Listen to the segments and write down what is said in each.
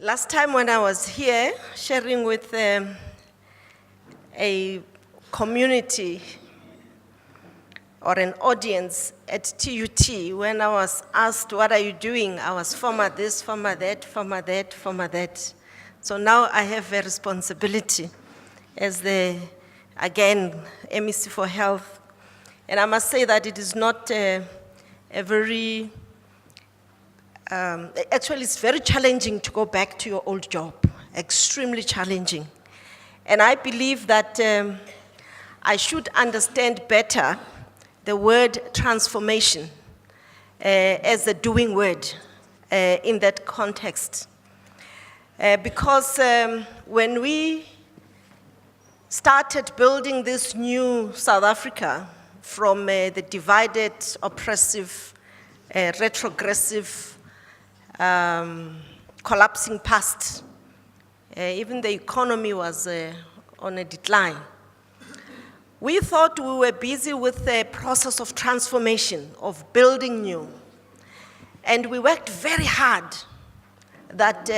Last time when I was here sharing with a community or an audience at TUT, when I was asked, what are you doing? I was farmer this, farmer that, farmer that, farmer that. So now I have a responsibility as the, again, MEC for Health. And I must say that it is not a very, actually it's very challenging to go back to your old job, extremely challenging. And I believe that I should understand better the word transformation as a doing word in that context. Because when we started building this new South Africa from the divided, oppressive, retrogressive, collapsing past, even the economy was on a decline. We thought we were busy with the process of transformation, of building new. And we worked very hard that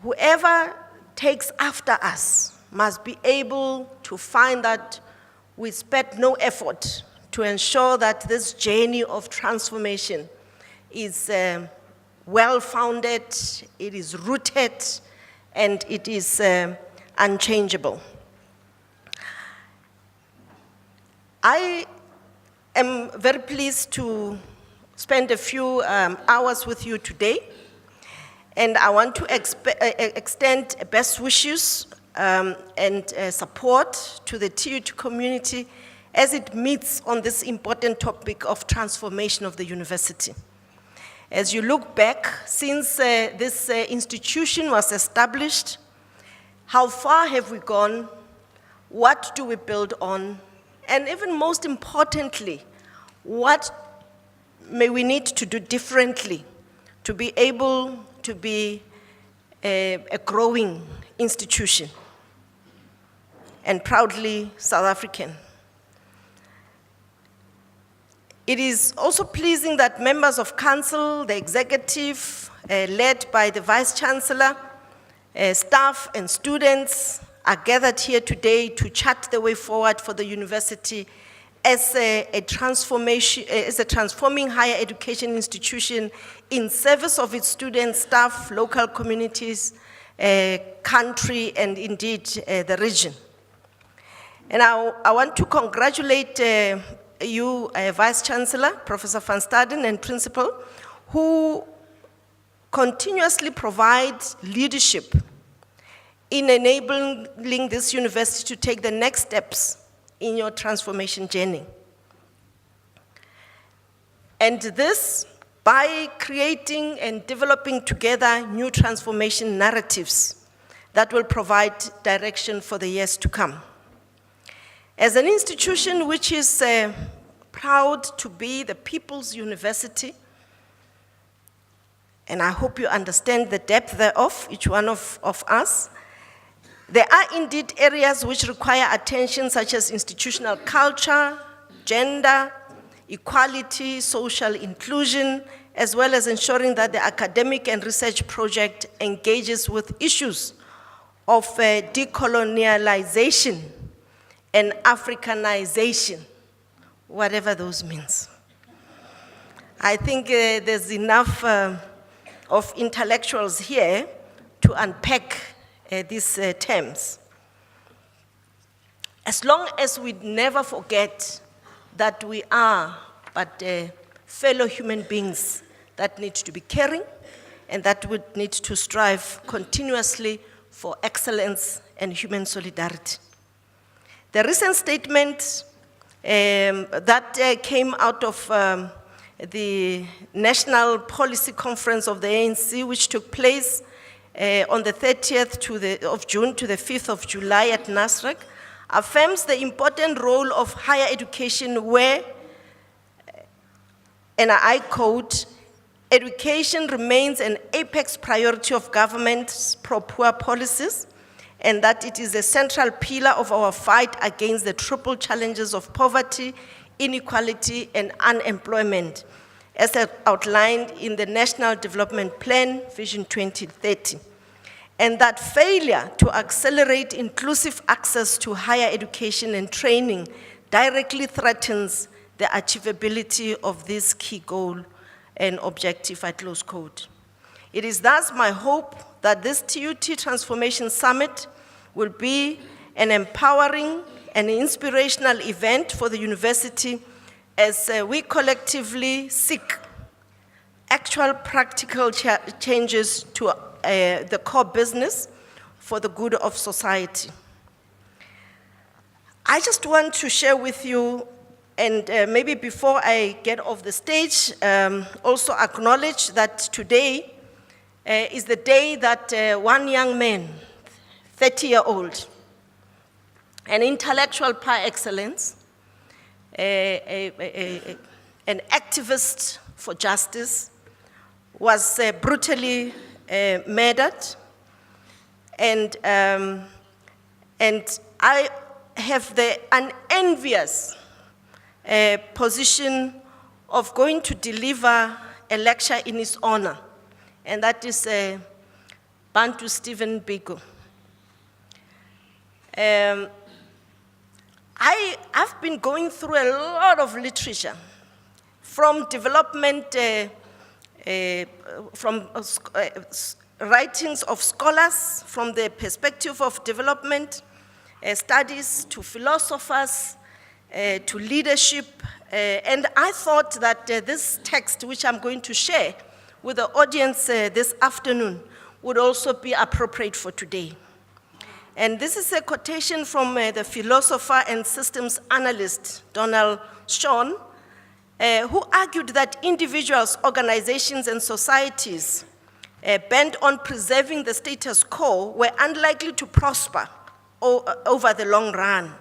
whoever takes after us must be able to find that we spent no effort to ensure that this journey of transformation is well-founded, it is rooted, and it is unchangeable. I am very pleased to spend a few hours with you today, and I want to extend best wishes and support to the TUT community as it meets on this important topic of transformation of the university. As you look back, since this institution was established, how far have we gone? What do we build on? And even most importantly, what may we need to do differently to be able to be a growing institution and proudly South African? It is also pleasing that members of council, the executive, led by the Vice Chancellor, staff and students are gathered here today to chart the way forward for the university as a transforming higher education institution in service of its students, staff, local communities, country, and indeed the region. And I want to congratulate you, Vice Chancellor, Professor van Staden, and Principal, who continuously provide leadership in enabling this university to take the next steps in your transformation journey. And this by creating and developing together new transformation narratives that will provide direction for the years to come. As an institution which is proud to be the people's university, and I hope you understand the depth thereof, each one of us, there are indeed areas which require attention, such as institutional culture, gender, equality, social inclusion, as well as ensuring that the academic and research project engages with issues of decolonialization and Africanization, whatever those means. I think there's enough of intellectuals here to unpack these terms. As long as we never forget that we are but fellow human beings that need to be caring and that would need to strive continuously for excellence and human solidarity. The recent statement that came out of the National Policy Conference of the ANC, which took place on the 30th of June to the 5th of July at Nasrec, affirms the important role of higher education where, and I quote, education remains an apex priority of government's pro-poor policies, and that it is a central pillar of our fight against the triple challenges of poverty, inequality, and unemployment, as outlined in the National Development Plan, Vision 2030, and that failure to accelerate inclusive access to higher education and training directly threatens the achievability of this key goal and objective, I close quote. It is thus my hope that this TUT Transformation Summit will be an empowering and inspirational event for the university as we collectively seek actual practical changes to the core business for the good of society. I just want to share with you, and maybe before I get off the stage, also acknowledge that today is the day that one young man, 30-year-old, an intellectual par excellence, an activist for justice, was brutally murdered. And I have the unenvious position of going to deliver a lecture in his honor, and that is Bantu Stephen Biko. I've been going through a lot of literature, from development, from writings of scholars from the perspective of development studies, to philosophers, to leadership, and I thought that this text, which I'm going to share with the audience this afternoon, would also be appropriate for today. And this is a quotation from the philosopher and systems analyst, Donald Shawn, who argued that individuals, organizations, and societies bent on preserving the status quo were unlikely to prosper over the long run.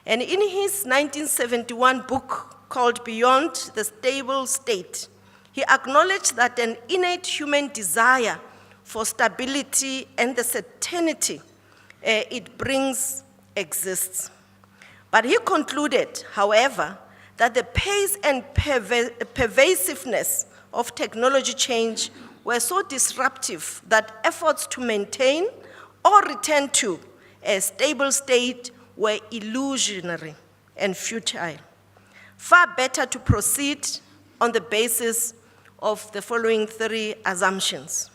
And in his 1971 book called Beyond the Stable State, he acknowledged that an innate human desire for stability and the certainty it brings exists. But he concluded, however, that the pace and pervasiveness of technology change were so disruptive that efforts to maintain or return to a stable state were illusionary and futile. Far better to proceed on the basis of the following three assumptions.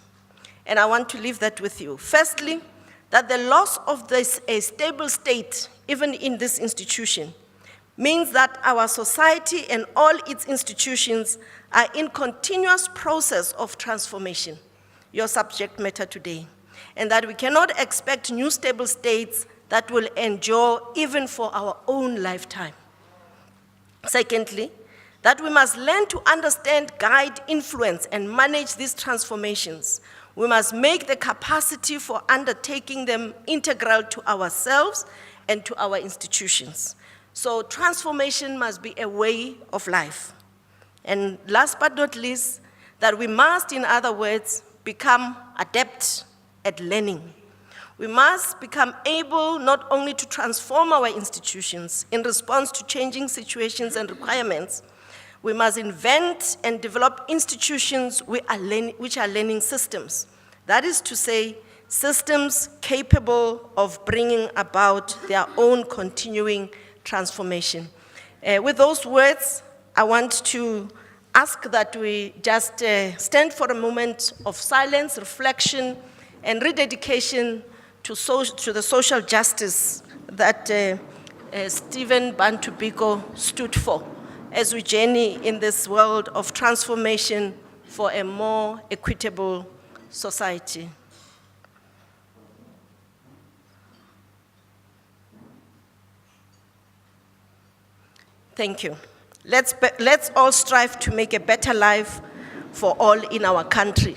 And I want to leave that with you. Firstly, that the loss of this a stable state, even in this institution, means that our society and all its institutions are in continuous process of transformation, your subject matter today, and that we cannot expect new stable states that will endure even for our own lifetime. Secondly, that we must learn to understand, guide, influence, and manage these transformations. We must make the capacity for undertaking them integral to ourselves and to our institutions. So transformation must be a way of life. And last but not least, that we must, in other words, become adept at learning. We must become able not only to transform our institutions in response to changing situations and requirements, we must invent and develop institutions which are learning systems. That is to say, systems capable of bringing about their own continuing transformation. With those words, I want to ask that we just stand for a moment of silence, reflection, and rededication to the social justice that Stephen Bantu Biko stood for, as we journey in this world of transformation for a more equitable society. Thank you. Let's all strive to make a better life for all in our country.